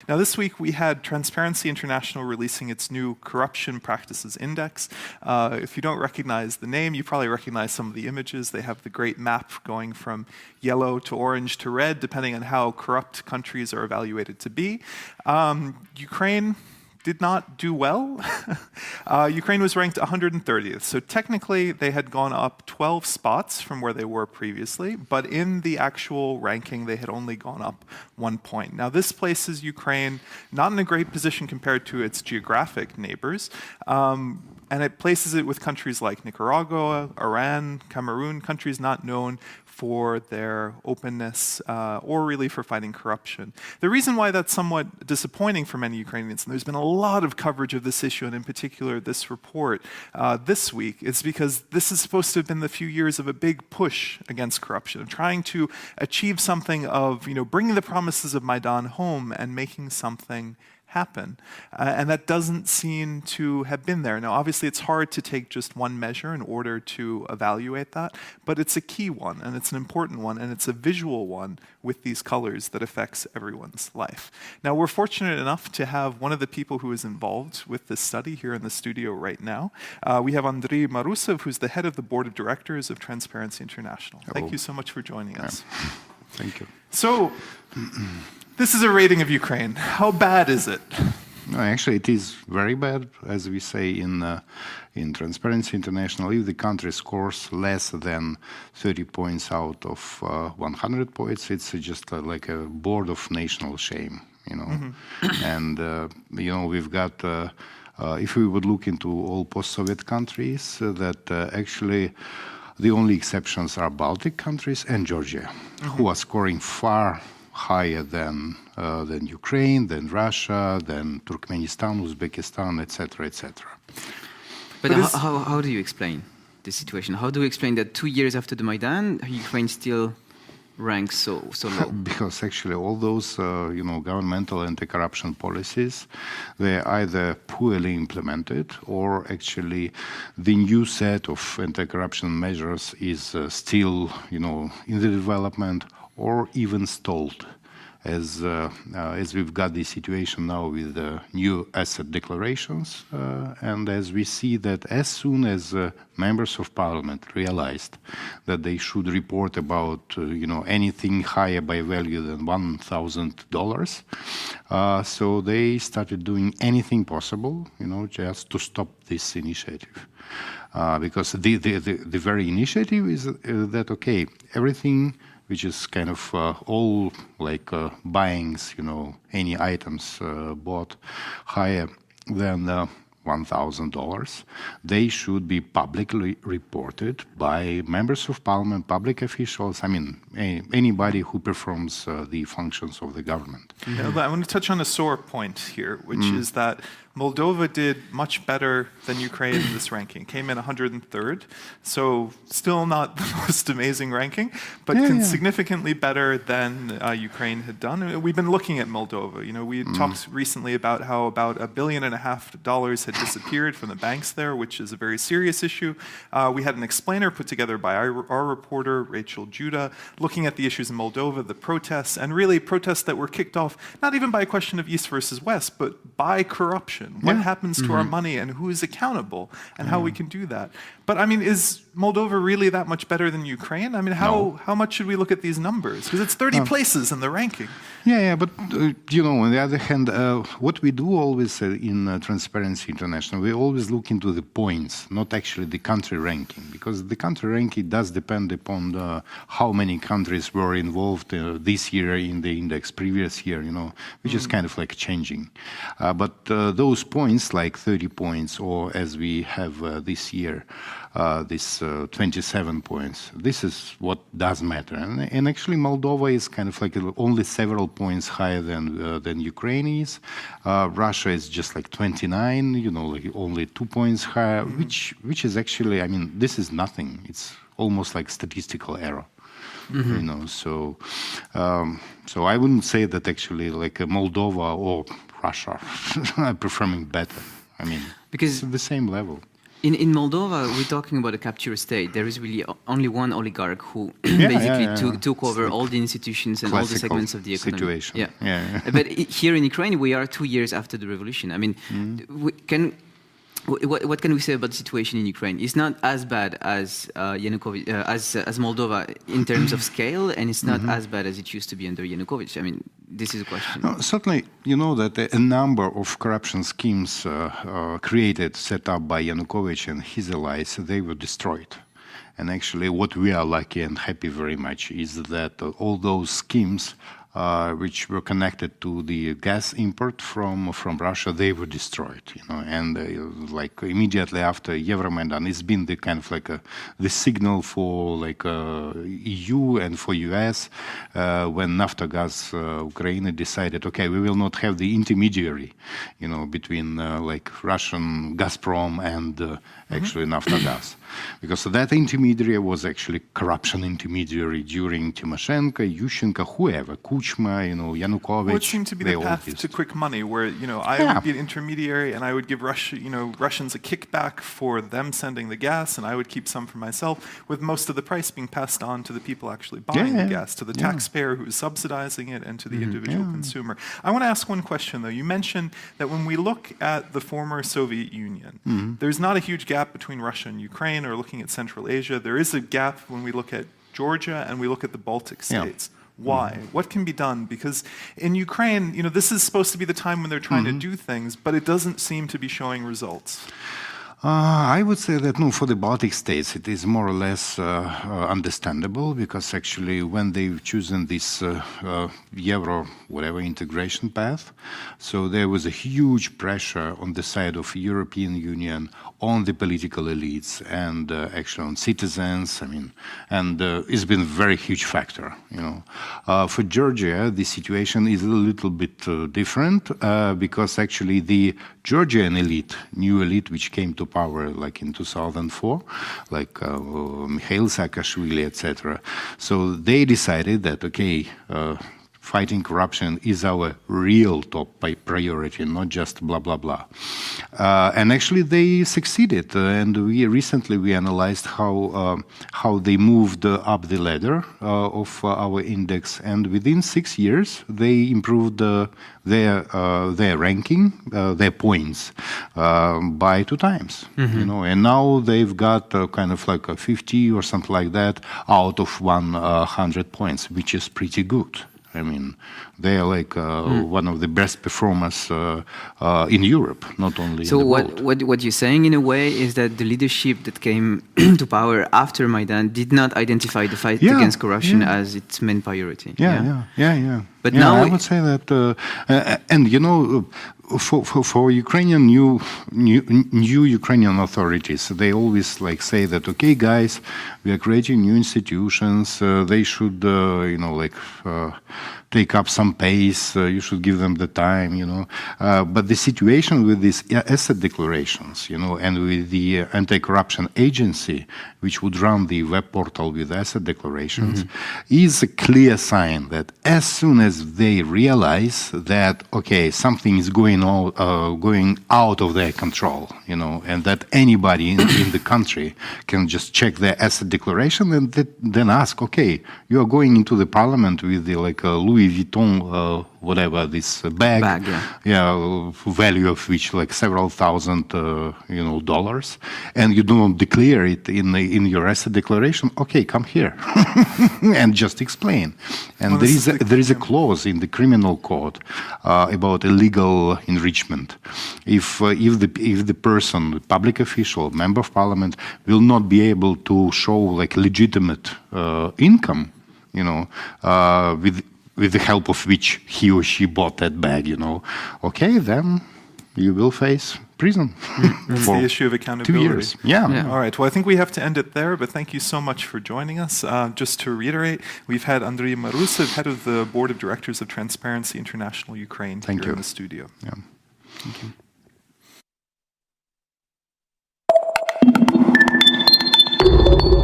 Now, this week we had Transparency International releasing its new Corruption Practices Index. If you don't recognize the name, you probably recognize some of the images. They have the great map going from yellow to orange to red, depending on how corrupt countries are evaluated to be. Ukraine did not do well. Ukraine was ranked 130th, so technically they had gone up 12 spots from where they were previously, but in the actual ranking they had only gone up 1 point. Now this places Ukraine not in a great position compared to its geographic neighbors, and it places it with countries like Nicaragua, Iran, Cameroon, countries not known for their openness or really for fighting corruption. The reason why that's somewhat disappointing for many Ukrainians, and there's been a lot of coverage of this issue, and in particular this report this week, is because this is supposed to have been the few years of a big push against corruption, of trying to achieve something of, bringing the promises of Maidan home and making something happen. And that doesn't seem to have been there. Now, obviously, it's hard to take just one measure in order to evaluate that, but it's a key one, and it's an important one, and it's a visual one with these colors that affects everyone's life. Now, we're fortunate enough to have one of the people who is involved with this study here in the studio right now. We have Andiry Marusiv, who's the head of the board of directors of Transparency International. Hello. Thank you so much for joining us. Thank you. So, this is a rating of Ukraine. How bad is it? No, actually, it is very bad, as we say in Transparency International. If the country scores less than 30 points out of 100 points, it's just like a board of national shame, And we've got. If we would look into all post-Soviet countries, that actually the only exceptions are Baltic countries and Georgia, who are scoring far higher than Ukraine, than Russia, than Turkmenistan, Uzbekistan, etc., etc. But how do you explain this situation? How do you explain that 2 years after the Maidan, Ukraine still ranks so low? Because actually all those governmental anti-corruption policies, they're either poorly implemented, or actually the new set of anti-corruption measures is still in the development, or even stalled, as we've got the situation now with the new asset declarations, and as we see that as soon as members of parliament realized that they should report about anything higher by value than $1,000, so they started doing anything possible, just to stop this initiative, because the very initiative is that everything which is kind of all like buyings, any items bought higher than $1,000, they should be publicly reported by members of parliament, public officials, anybody who performs the functions of the government. I want to touch on a sore point here, which is that Moldova did much better than Ukraine in this ranking. Came in 103rd, so still not the most amazing ranking, but significantly better than Ukraine had done. We've been looking at Moldova. We talked recently about how about $1.5 billion had disappeared from the banks there, which is a very serious issue. We had an explainer put together by our reporter, Rachel Judah, looking at the issues in Moldova, the protests, and really protests that were kicked off not even by a question of East versus West, but by corruption. What happens to our money and who is accountable and how we can do that. But is Moldova really that much better than Ukraine? How much should we look at these numbers? Because it's 30 places in the ranking. But on the other hand, what we do always in Transparency International, we always look into the points, not actually the country ranking, because the country ranking does depend upon how many countries were involved this year in the index, previous year, which is kind of like changing. But those points, like 30 points, or as we have this year, this 27 points, this is what does matter. And actually Moldova is kind of like only several points higher than Ukraine is. Russia is just like 29, like only 2 points higher, which is actually, this is nothing. It's almost like statistical error. So I wouldn't say that actually like Moldova or Russia are performing better. Because it's the same level. In Moldova, we're talking about a capture state. There is really only one oligarch who basically took over all the institutions and all the segments of the economy. Situation. But here in Ukraine, we are 2 years after the revolution. I mean, what can we say about the situation in Ukraine? It's not as bad as Yanukovych, as Moldova in terms of scale, and it's not as bad as it used to be under Yanukovych. I mean, this is a question. No, certainly, you know that a number of corruption schemes set up by Yanukovych and his allies, they were destroyed. And actually, what we are lucky and happy very much is that all those schemes which were connected to the gas import from Russia, they were destroyed, you know, and like immediately after Euromaidan, it's been the kind of like the signal for like EU and for US when Naftogaz Ukraine decided, okay, we will not have the intermediary, you know, between like Russian Gazprom and actually Naftogaz. Because that intermediary was actually corruption intermediary during Tymoshenko, Yushchenko, whoever, Kuchma, you know, Yanukovych. Well, it seemed to be the path to quick money, where, you know, I would be an intermediary and I would give Russians a kickback for them sending the gas, and I would keep some for myself, with most of the price being passed on to the people actually buying the gas, to the taxpayer who is subsidizing it, and to the individual consumer. I want to ask one question, though. You mentioned that when we look at the former Soviet Union, there's not a huge gap between Russia and Ukraine, or looking at Central Asia. There is a gap when we look at Georgia and we look at the Baltic states. Why? What can be done? Because in Ukraine, you know, this is supposed to be the time when they're trying to do things, but it doesn't seem to be showing results. I would say that, no, for the Baltic states, it is more or less understandable, because actually when they've chosen this Euro, whatever, integration path, so there was a huge pressure on the side of European Union on the political elites and actually on citizens, I mean, and it's been a very huge factor, you know. For Georgia, the situation is a little bit different, because actually the Georgian elite, new elite which came to power like in 2004, like Mikhail Saakashvili, etc. So they decided that, okay, fighting corruption is our real top priority, not just blah, blah, blah. And actually they succeeded. And recently we analyzed how they moved up the ladder of our index. And within 6 years, they improved their ranking, their points, by 2 times. You know, and now they've got kind of like a 50 or something like that out of 100 points, which is pretty good. I mean, they are like one of the best performers in Europe, not only so in the world. what you're saying in a way is that the leadership that came to power after Maidan did not identify the fight against corruption as its main priority. But now I would say that, and you know, for Ukrainian new Ukrainian authorities, they always like say that, okay, guys, we are creating new institutions. They should, you know, like take up some pace. You should give them the time, you know. But the situation with these asset declarations, you know, and with the anti-corruption agency, which would run the web portal with asset declarations, is a clear sign that as soon as they realize that, okay, something is going out of their control, you know, and that anybody in the country can just check their asset declaration and then ask, okay, you are going into the parliament with the like Louis Vuitton whatever, this bag value of which like several thousand you know, dollars, and you do not declare it in your asset declaration, okay, come here and just explain. And there is a clause in the criminal code about illegal enrichment. If the person, the public official, member of parliament, will not be able to show like legitimate income, you know, with the help of which he or she bought that bag, you know, okay, then you will face prison. That's the issue of accountability. 2 years. Yeah. All right. Well, I think we have to end it there, but thank you so much for joining us. Just to reiterate, we've had Andiry Marusiv, head of the Board of Directors of Transparency International Ukraine, here in the studio. Yeah. Thank you.